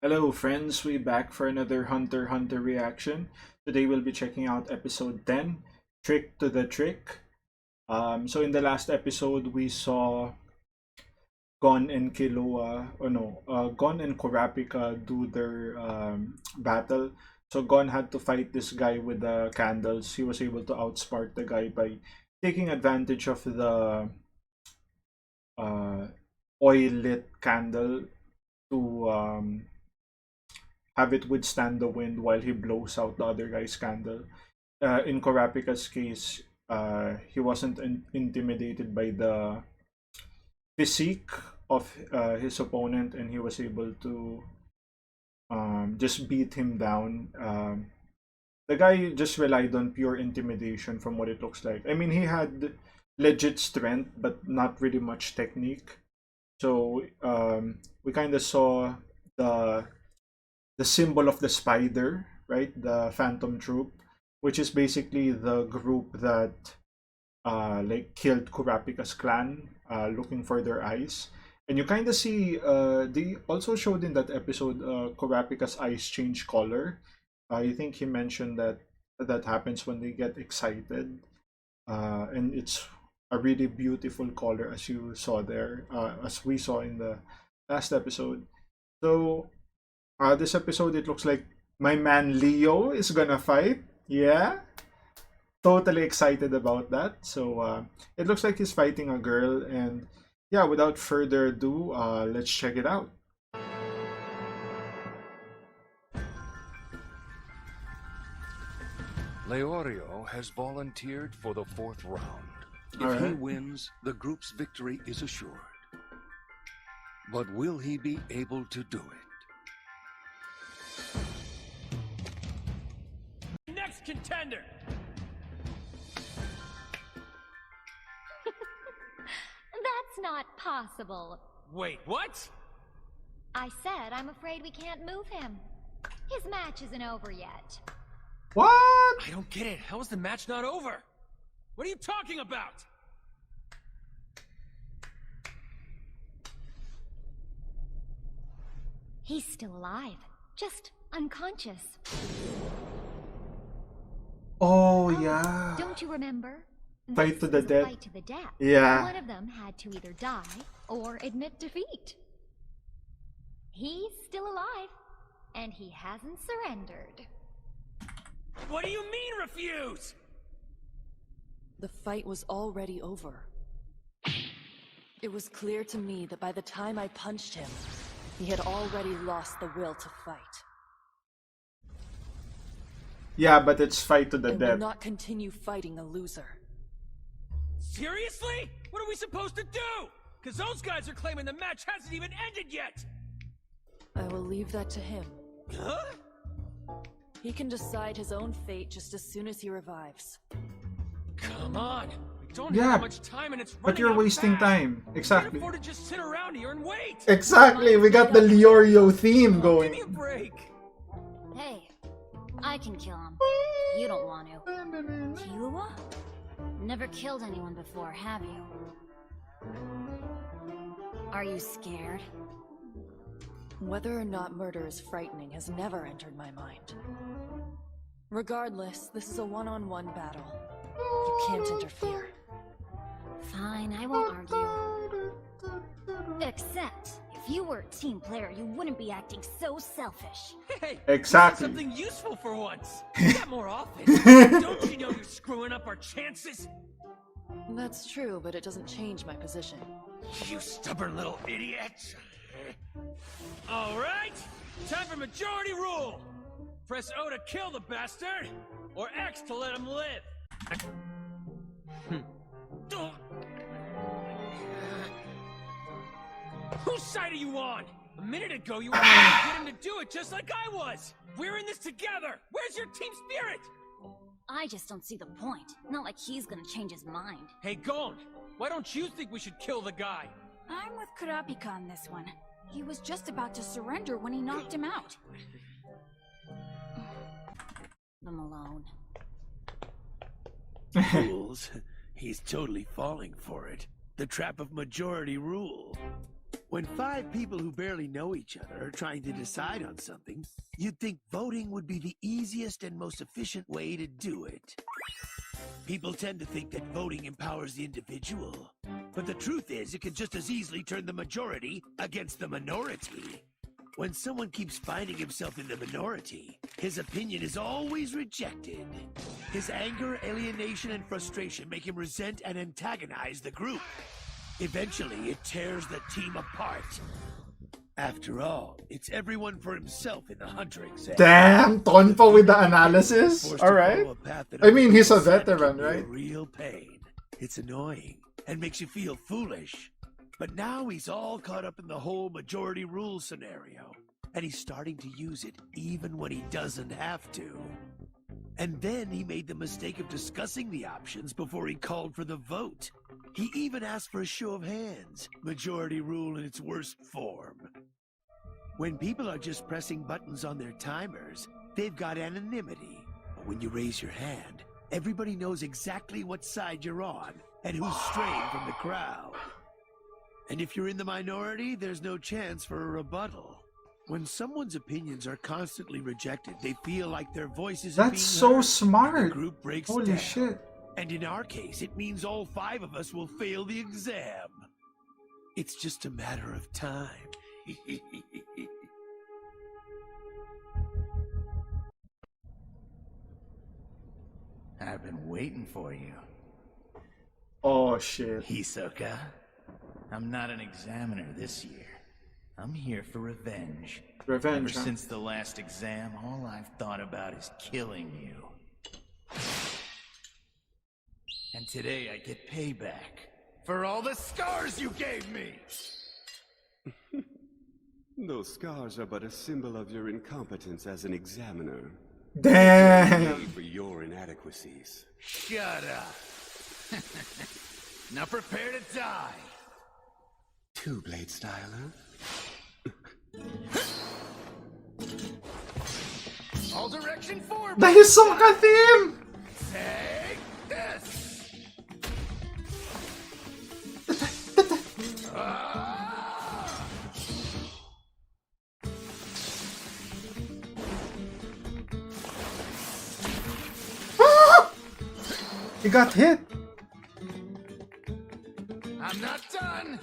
Hello friends, we back for another Hunter x Hunter reaction. Today we'll be checking out episode 10, Trick to the Trick. So in the last episode we saw Gon and Gon and Kurapika do their battle. So Gon had to fight this guy with the candles. He was able to outsmart the guy by taking advantage of the uh, oil lit candle to have it withstand the wind while he blows out the other guy's candle. In Kurapika's case, he wasn't intimidated by the physique of his opponent, and he was able to just beat him down. The guy just relied on pure intimidation from what it looks like. I mean, he had legit strength, but not really much technique. So we kind of saw the the symbol of the spider, right? The Phantom Troop, which is basically the group that like killed Kurapika's clan, looking for their eyes. And you kind of see they also showed in that episode Kurapika's eyes change color. I think he mentioned that that happens when they get excited, and it's a really beautiful color as you saw there, as we saw in the last episode. So this episode, it looks like my man Leo is gonna fight. Yeah, totally excited about that. So it looks like he's fighting a girl, and yeah, without further ado, let's check it out. Leorio has volunteered for the fourth round. All If he right. wins, the group's victory is assured. But will he be able to do it? Next contender! That's not possible. Wait, what? I said I'm afraid we can't move him. His match isn't over yet. What? I don't get it. How is the match not over? What are you talking about? He's still alive, just unconscious. Oh yeah. Don't you remember? Fight to the This was a death. Fight to the death. Yeah. One of them had to either die or admit defeat. He's still alive, and he hasn't surrendered. What do you mean, refuse? The fight was already over. It was clear to me that by the time I punched him, he had already lost the will to fight. Yeah, but it's fight to the I will death. not continue fighting a loser. Seriously? What are we supposed to do? Because those guys are claiming the match hasn't even ended yet! I will leave that to him. Huh? He can decide his own fate just as soon as he revives. Come on! We don't Yeah, have much time and it's running But you're out wasting fast. time. We can't Exactly. afford to just sit around here and wait! Exactly. We got the Leorio theme Oh, give me going. a break! Hey, I can kill him. If you don't want to. Killua? Never killed anyone before, have you? Are you scared? Whether or not murder is frightening has never entered my mind. Regardless, this is a one-on-one battle. You can't interfere. Fine, I won't argue. Except, if you were a team player, you wouldn't be acting so selfish. Hey! Exactly. You said something useful for once! Do that more often! Don't you know you're screwing up our chances? That's true, but it doesn't change my position. You stubborn little idiot! Alright! Time for majority rule! Press O to kill the bastard, or X to let him live! Whose side are you on? A minute ago you were trying to get him to do it just like I was! We're in this together! Where's your team spirit? I just don't see the point. Not like he's gonna change his mind. Hey, Gon, why don't you think we should kill the guy? I'm with Kurapika on this one. He was just about to surrender when he knocked him out. Leave him alone. Fools. He's totally falling for it. The trap of majority rule. When 5 people who barely know each other are trying to decide on something, you'd think voting would be the easiest and most efficient way to do it. People tend to think that voting empowers the individual. But the truth is, it can just as easily turn the majority against the minority. When someone keeps finding himself in the minority, his opinion is always rejected. His anger, alienation, and frustration make him resent and antagonize the group. Eventually, it tears the team apart. After all, it's everyone for himself in the hunter exam. Damn, Tonpo with the analysis. Forced All to right. follow a path that I mean, he's a others said veteran, can be a right? real pain. It's annoying and makes you feel foolish. But now he's all caught up in the whole majority rule scenario, and he's starting to use it even when he doesn't have to. And then he made the mistake of discussing the options before he called for the vote. He even asked for a show of hands, majority rule in its worst form. When people are just pressing buttons on their timers, they've got anonymity. But when you raise your hand, everybody knows exactly what side you're on and who's straying from the crowd. And if you're in the minority, there's no chance for a rebuttal. When someone's opinions are constantly rejected, they feel like their voices are being That's so heard. smart. The group breaks Holy down. shit. And in our case, it means all 5 of us will fail the exam. It's just a matter of time. I've been waiting for you. Oh shit. Hisoka, I'm not an examiner this year. I'm here for revenge. Revenge, Ever huh? since the last exam, all I've thought about is killing you. And today I get payback for all the scars you gave me! Those scars are but a symbol of your incompetence as an examiner. Damn. For your inadequacies. Shut up! Now prepare to die! Two-blade styler? All direction forward! The Hisoka theme! Take this! He got hit. I'm not done!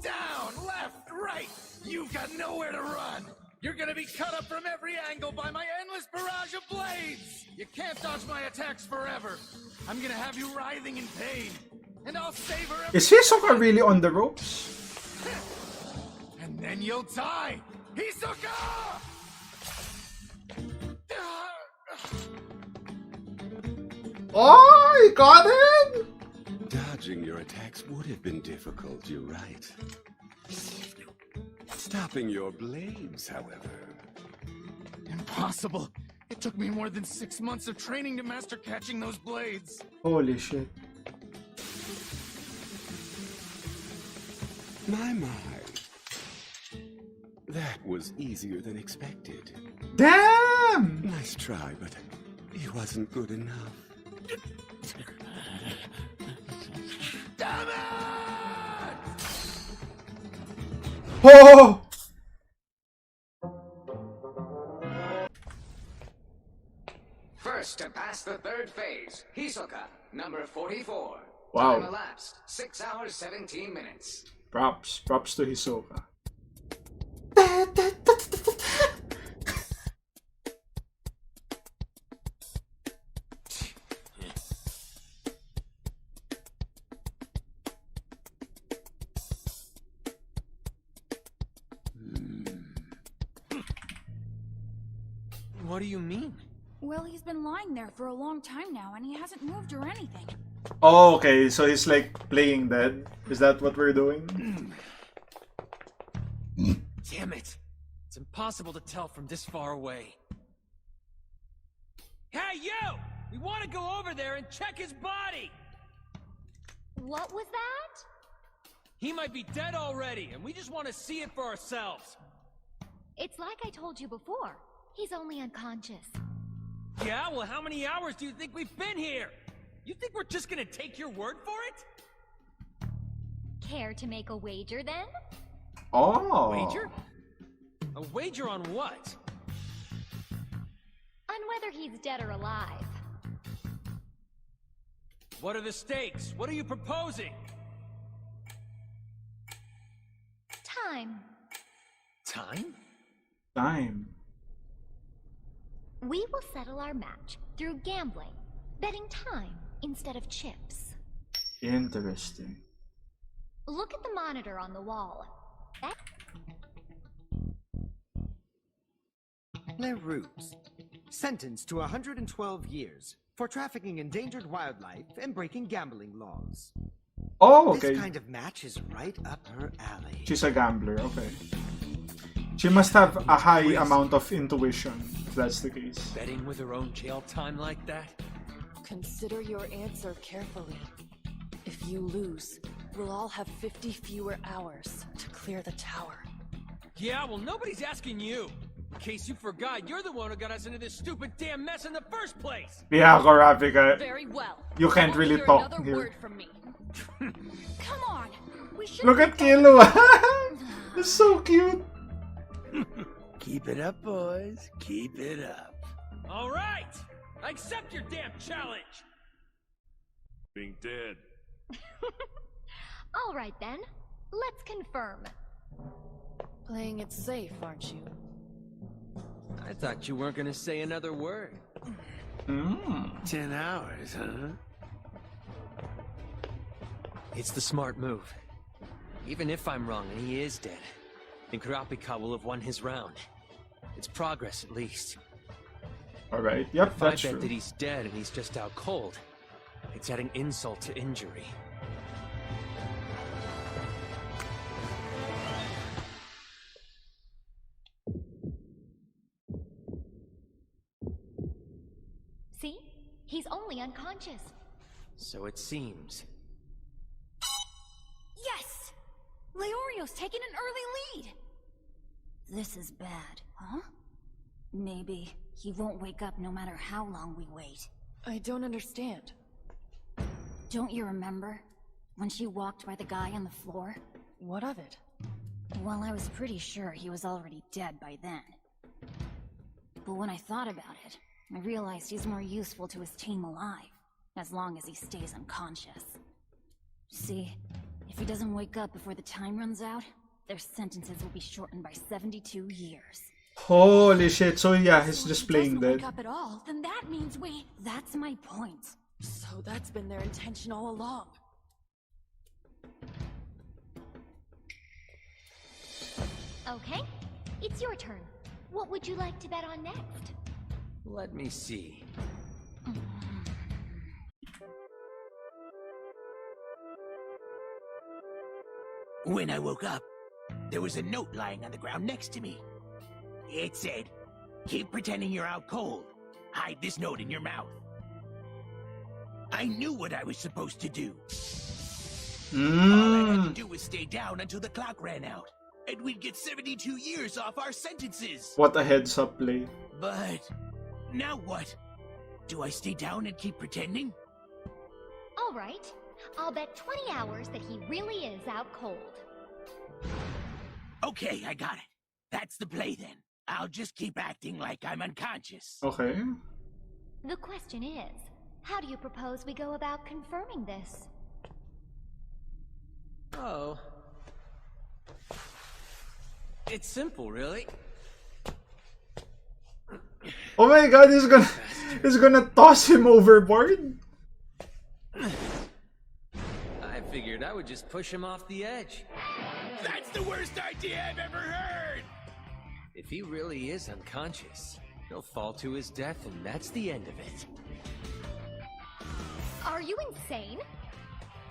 Down, left, right! You've got nowhere to run! You're gonna be cut up from every angle by my endless barrage of blades! You can't dodge my attacks forever! I'm gonna have you writhing in pain! And I'll savor every— Is Hisoka really on the ropes? And then you'll die! Hisoka! Oh, he got him! Dodging your attacks would have been difficult, you're right. Stopping your blades, however. Impossible! It took me more than 6 months of training to master catching those blades! Holy shit. My. That was easier than expected. Damn! Nice try, but it wasn't good enough. Damn it! Oh! First to pass the 3rd phase, Hisoka, number 44. Wow. Time elapsed, 6 hours, 17 minutes. Props to Hisoka. What do you mean? Well, he's been lying there for a long time now, and he hasn't moved or anything. Oh, okay, so he's like playing dead. Is that what we're doing? Damn it! It's impossible to tell from this far away. Hey, you! We want to go over there and check his body! What was that? He might be dead already, and we just want to see it for ourselves. It's like I told you before. He's only unconscious. Yeah, well, how many hours do you think we've been here? You think we're just gonna take your word for it? Care to make a wager then? Oh. Wager? A wager on what? On whether he's dead or alive. What are the stakes? What are you proposing? Time. Time? Time. We will settle our match through gambling, betting time instead of chips. Interesting. Look at the monitor on the wall. Leroux, sentenced to 112 years for trafficking endangered wildlife and breaking gambling laws. Oh, okay. This kind of match is right up her alley. She's a gambler, okay. She must have a high amount of intuition, if that's the case. Betting with her own jail time like that? Consider your answer carefully. If you lose, we'll all have 50 fewer hours to clear the tower. Yeah, well, nobody's asking you. In case you forgot, you're the one who got us into this stupid damn mess in the first place. Yeah, Kurapika. Very well. You can't really Hear talk another here. word from me. Come on. We should Look at Killua. It's so cute. Keep it up, boys. Keep it up. All right. I accept your damn challenge. Being dead. All right then. Let's confirm. Playing it safe, aren't you? I thought you weren't gonna say another word. 10 hours, huh? It's the smart move. Even if I'm wrong and he is dead, then Kurapika will have won his round. It's progress, at least. Alright, yep, If that's I bet true. that he's dead and he's just out cold, it's adding insult to injury. See? He's only unconscious. So it seems. Yes! Leorio's taking an early lead! This is bad. Huh? Maybe he won't wake up no matter how long we wait. I don't understand. Don't you remember? When she walked by the guy on the floor? What of it? Well, I was pretty sure he was already dead by then. But when I thought about it, I realized he's more useful to his team alive, as long as he stays unconscious. See, if he doesn't wake up before the time runs out, their sentences will be shortened by 72 years. Holy shit, so yeah, he's just playing Doesn't wake dead. up at all, then that means we... That's my point. So that's been their intention all along. Okay, it's your turn. What would you like to bet on next? Let me see. When I woke up, there was a note lying on the ground next to me. It said, "Keep pretending you're out cold. Hide this note in your mouth." I knew what I was supposed to do. All I had to do was stay down until the clock ran out, and we'd get 72 years off our sentences. What a heads up play. But now what? Do I stay down and keep pretending? All right, I'll bet 20 hours that he really is out cold. Okay, I got it. That's the play then. I'll just keep acting like I'm unconscious. Okay. The question is, how do you propose we go about confirming this? Oh. It's simple, really. Oh my god, he's gonna toss him overboard? I figured I would just push him off the edge. That's the worst idea I've ever heard! If he really is unconscious, he'll fall to his death and that's the end of it. Are you insane?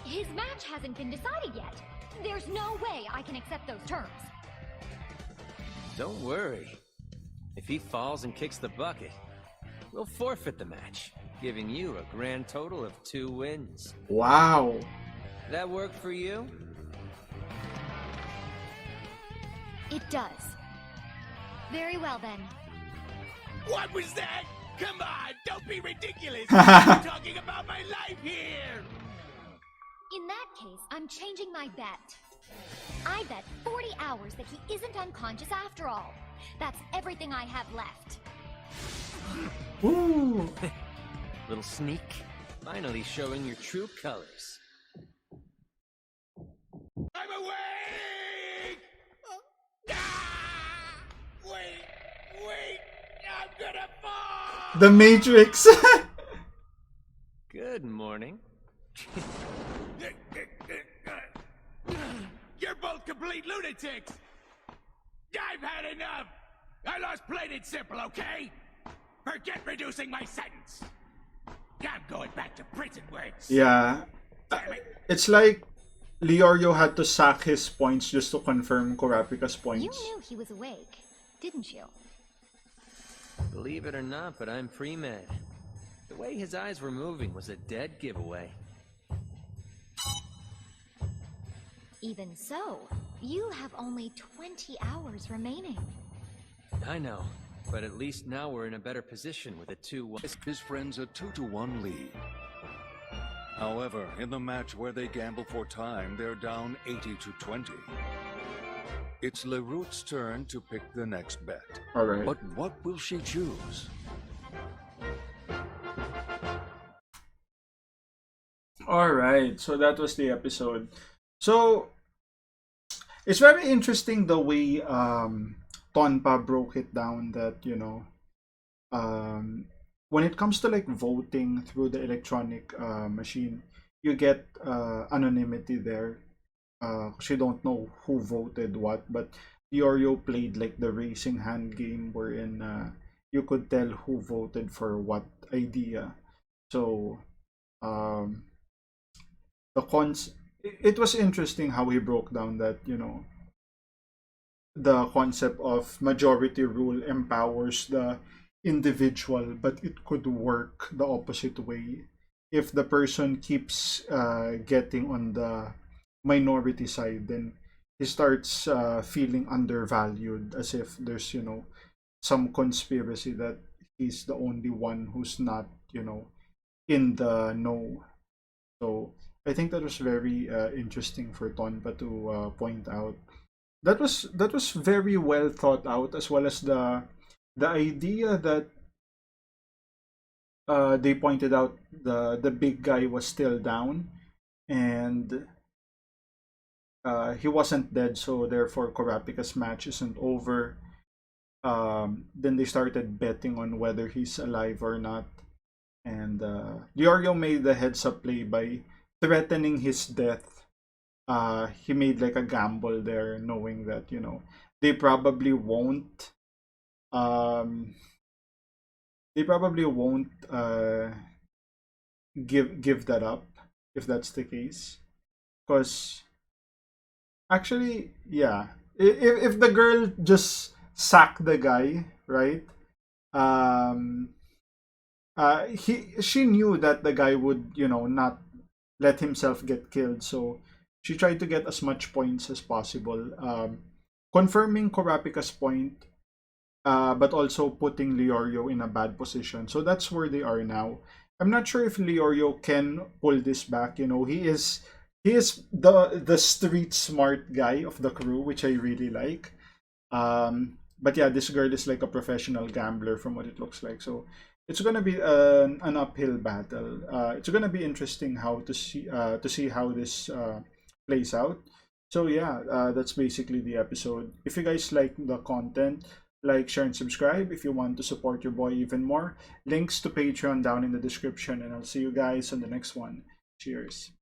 His match hasn't been decided yet. There's no way I can accept those terms. Don't worry. If he falls and kicks the bucket, we'll forfeit the match, giving you a grand total of 2 wins. Wow. That work for you? It does. Very well then. What was that? Come on, don't be ridiculous. We're talking about my life here. In that case, I'm changing my bet. I bet 40 hours that he isn't unconscious after all. That's everything I have left. Ooh. Little sneak. Finally showing your true colors. I'm awake! Ah! Wait! I'm gonna fall! The Matrix. Good morning. You're both complete lunatics! I've had enough! I lost plain and simple, okay? Forget reducing my sentence! I'm going back to prison where it's... Yeah. It's like Leorio had to sack his points just to confirm Kurapika's points. You knew he was awake, didn't you? Believe it or not, but I'm pre-med. The way his eyes were moving was a dead giveaway. Even so, you have only 20 hours remaining. I know, but at least now we're in a better position with a 2-1. His friends a 2-1 lead. However, in the match where they gamble for time, they're down 80-20. It's Lerout's turn to pick the next bet. All right. But what will she choose? All right. So that was the episode. So it's very interesting the way Tonpa broke it down that, you know, when it comes to like voting through the electronic machine, you get anonymity there. Because you don't know who voted what, but Leorio played like the raising hand game wherein you could tell who voted for what idea. So it was interesting how he broke down that, you know, the concept of majority rule empowers the individual, but it could work the opposite way if the person keeps getting on the minority side. Then he starts feeling undervalued, as if there's, you know, some conspiracy that he's the only one who's not, you know, in the know. So I think that was very interesting for Tonpa to point out. That was very well thought out, as well as the idea that they pointed out the big guy was still down, and he wasn't dead, so therefore Kurapika's match isn't over. Then they started betting on whether he's alive or not, and Leorio made the heads up play by threatening his death. He made like a gamble there, knowing that, you know, they probably won't give that up if that's the case, because actually, yeah, if the girl just sacked the guy, right? She knew that the guy would, you know, not let himself get killed, so she tried to get as much points as possible, confirming Kurapika's point, but also putting Leorio in a bad position. So that's where they are now. I'm not sure if Leorio can pull this back. You know, he is the street smart guy of the crew, which I really like. But yeah, this girl is like a professional gambler from what it looks like. So it's gonna be an uphill battle. It's gonna be interesting how to see how this plays out. So yeah, that's basically the episode. If you guys like the content, like, share, and subscribe if you want to support your boy even more. Links to Patreon down in the description, and I'll see you guys on the next one. Cheers.